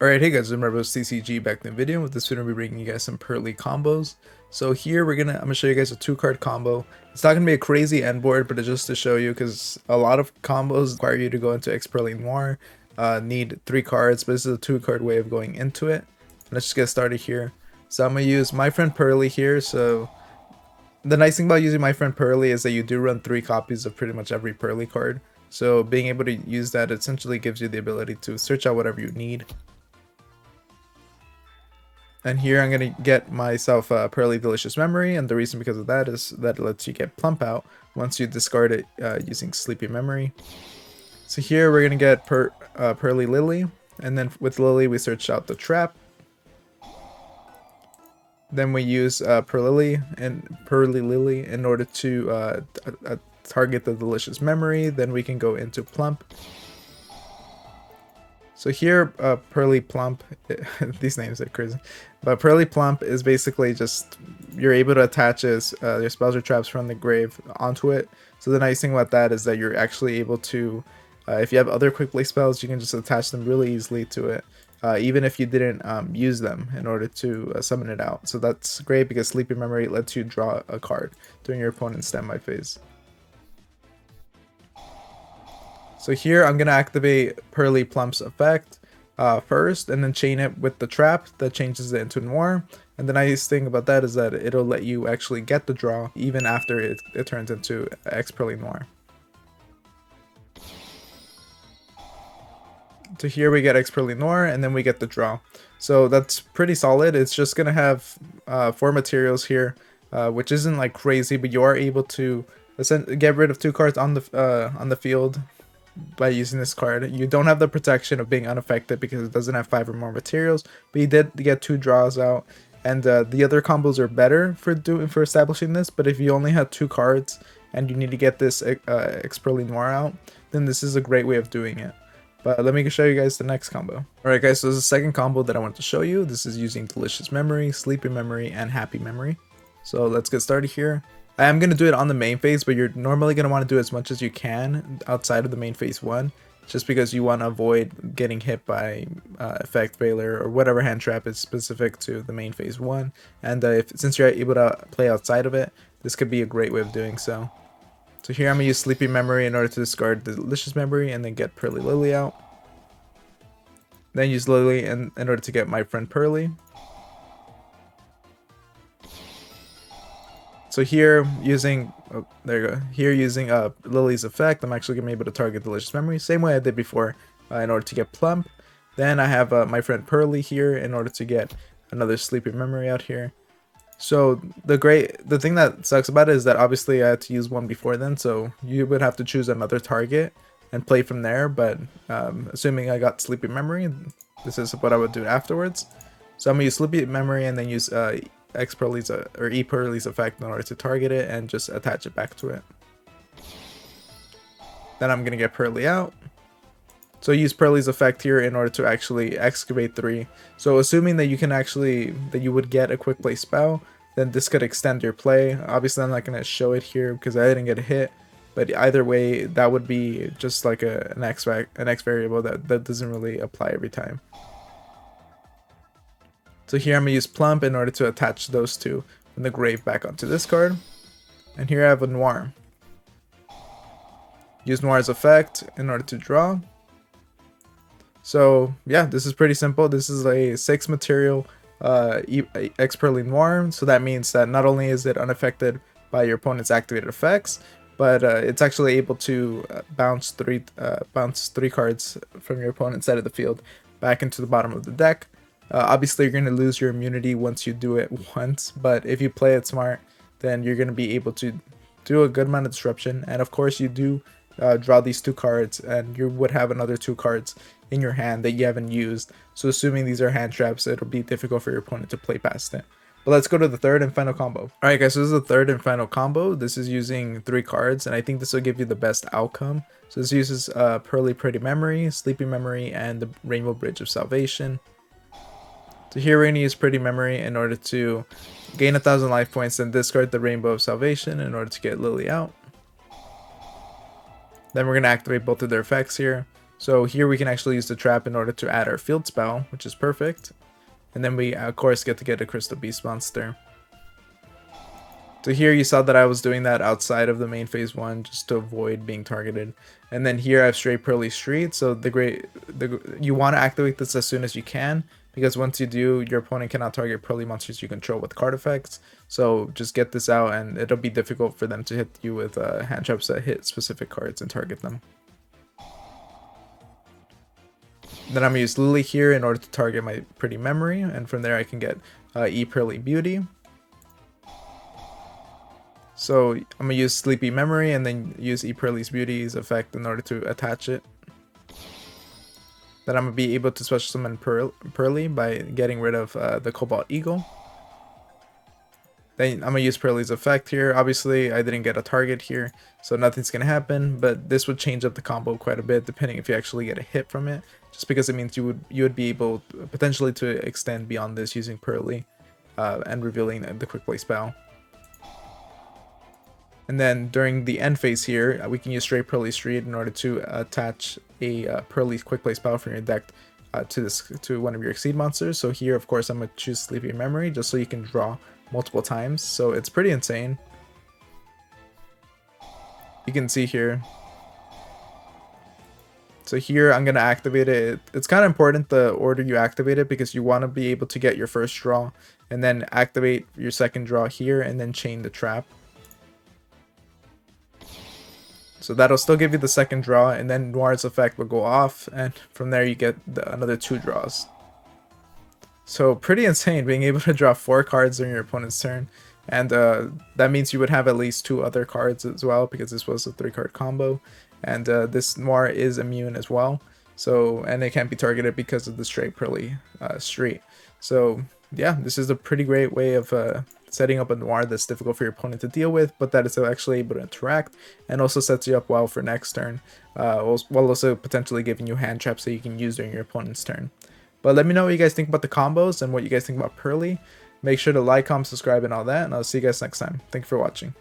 Alright, hey guys, remember CCG back in the video. With this video, we'll be bringing you guys some Purrely combos. So here I'm gonna show you guys a 2-card combo. It's not gonna be a crazy end board, but it's just to show you because a lot of combos require you to go into Purrely Noir, need 3 cards, but this is a 2-card way of going into it. Let's just get started here. So I'm gonna use my friend Purrely here. So the nice thing about using my friend Purrely is that you do run 3 copies of pretty much every Purrely card. So being able to use that essentially gives you the ability to search out whatever you need. And here I'm going to get myself a Purrely Delicious Memory, and the reason because of that is that it lets you get Plump out once you discard it using Sleepy Memory. So here we're going to get Purrely Lily, and then with Lily we search out the Trap. Then we use Purrely Lily in order to target the Delicious Memory. Then we can go into Plump. So here, Purrely Plump, these names are crazy, but Purrely Plump is basically just, you're able to attach your spells or traps from the grave onto it. So the nice thing about that is that you're actually able to, if you have other quick play spells, you can just attach them really easily to it, even if you didn't use them in order to summon it out. So that's great because Sleepy Memory lets you draw a card during your opponent's standby phase. So here I'm going to activate Purrely Plump's effect first, and then chain it with the trap that changes it into Noir. And the nice thing about that is that it'll let you actually get the draw even after it turns into Purrely Noir. So here we get Purrely Noir, and then we get the draw. So that's pretty solid. It's just going to have 4 materials here, which isn't like crazy, but you are able to get rid of 2 cards on the field by using this card. You don't have the protection of being unaffected because it doesn't have 5 or more materials, but you did get 2 draws out, and the other combos are better for establishing this. But if you only have 2 cards and you need to get this Purrely Noir out, then this is a great way of doing it. But let me show you guys the next combo. Alright guys, so this is the second combo that I want to show you. This is using Delicious Memory, Sleepy Memory, and Happy Memory. So let's get started here. I am going to do it on the main phase, but you're normally going to want to do as much as you can outside of the main phase 1, just because you want to avoid getting hit by effect failure or whatever hand trap is specific to the main phase 1. And since you're able to play outside of it, this could be a great way of doing so. So here I'm going to use Sleepy Memory in order to discard the Delicious Memory and then get Purrely Lily out. Then use Lily in order to get my friend Purrely. So here using, there you go, here using Lily's effect, I'm actually going to be able to target Delicious Memory, same way I did before in order to get Plump. Then I have my friend Purrely here in order to get another Sleepy Memory out here. So the thing that sucks about it is that obviously I had to use one before then, so you would have to choose another target and play from there, but assuming I got Sleepy Memory, this is what I would do afterwards. So I'm going to use Sleepy Memory and then use Purrely's or Purrely's effect in order to target it and just attach it back to it. Then I'm going to get Purrely out. So use Purrely's effect here in order to actually excavate 3. So assuming that you would get a quick play spell, then this could extend your play. Obviously I'm not going to show it here because I didn't get a hit, but either way that would be just like an X variable that doesn't really apply every time. So here I'm going to use Plump in order to attach those 2 from the grave back onto this card. And here I have a Noir. Use Noir's effect in order to draw. So yeah, this is pretty simple. This is a 6 material Purrely Noir. So that means that not only is it unaffected by your opponent's activated effects, but it's actually able to bounce 3 cards from your opponent's side of the field back into the bottom of the deck. Obviously you're going to lose your immunity once you do it once, but if you play it smart, then you're going to be able to do a good amount of disruption. And of course you do draw these 2 cards, and you would have another 2 cards in your hand that you haven't used. So assuming these are hand traps, it'll be difficult for your opponent to play past it. But let's go to the third and final combo. Alright guys, so this is the third and final combo. This is using 3 cards, and I think this will give you the best outcome. So this uses Purrely Pretty Memory, Sleepy Memory, and the Rainbow Bridge of Salvation. So here we're going to use Pretty Memory in order to gain 1,000 life points and discard the Rainbow of Salvation in order to get Lily out. Then we're going to activate both of their effects here. So here we can actually use the trap in order to add our field spell, which is perfect. And then we of course get to get a Crystal Beast monster. So here you saw that I was doing that outside of the main phase 1 just to avoid being targeted. And then here I have straight Purrely Street, so you want to activate this as soon as you can, because once you do, your opponent cannot target Purrely monsters you control with card effects. So just get this out and it'll be difficult for them to hit you with hand traps that hit specific cards and target them. Then I'm going to use Lily here in order to target my Pretty Memory, and from there I can get Purrely Beauty. So I'm going to use Sleepy Memory and then use Purrely's Beauty's effect in order to attach it. Then I'm going to be able to special summon Purrely by getting rid of the Cobalt Eagle. Then I'm going to use Purrely's effect here. Obviously I didn't get a target here, so nothing's going to happen, but this would change up the combo quite a bit depending if you actually get a hit from it, just because it means you would be able potentially to extend beyond this using Purrely and revealing the quick play spell. And then during the end phase here, we can use straight Purrely Street in order to attach a Purrely quick play spell from your deck to one of your Exceed monsters. So here, of course, I'm going to choose Sleepy Memory just so you can draw multiple times. So it's pretty insane. You can see here. So here I'm going to activate it. It's kind of important the order you activate it, because you want to be able to get your first draw and then activate your second draw here and then chain the trap. So that'll still give you the second draw, and then Noir's effect will go off, and from there you get another 2 draws. So pretty insane being able to draw 4 cards during your opponent's turn, and that means you would have at least 2 other cards as well, because this was a 3-card combo, and this Noir is immune as well. So, and it can't be targeted because of the straight Purrely Street. So yeah, this is a pretty great way of setting up a Noir that's difficult for your opponent to deal with, but that is actually able to interact, and also sets you up well for next turn, while also potentially giving you hand traps that you can use during your opponent's turn. But let me know what you guys think about the combos and what you guys think about Purrely. Make sure to like, comment, subscribe, and all that, and I'll see you guys next time. Thank you for watching.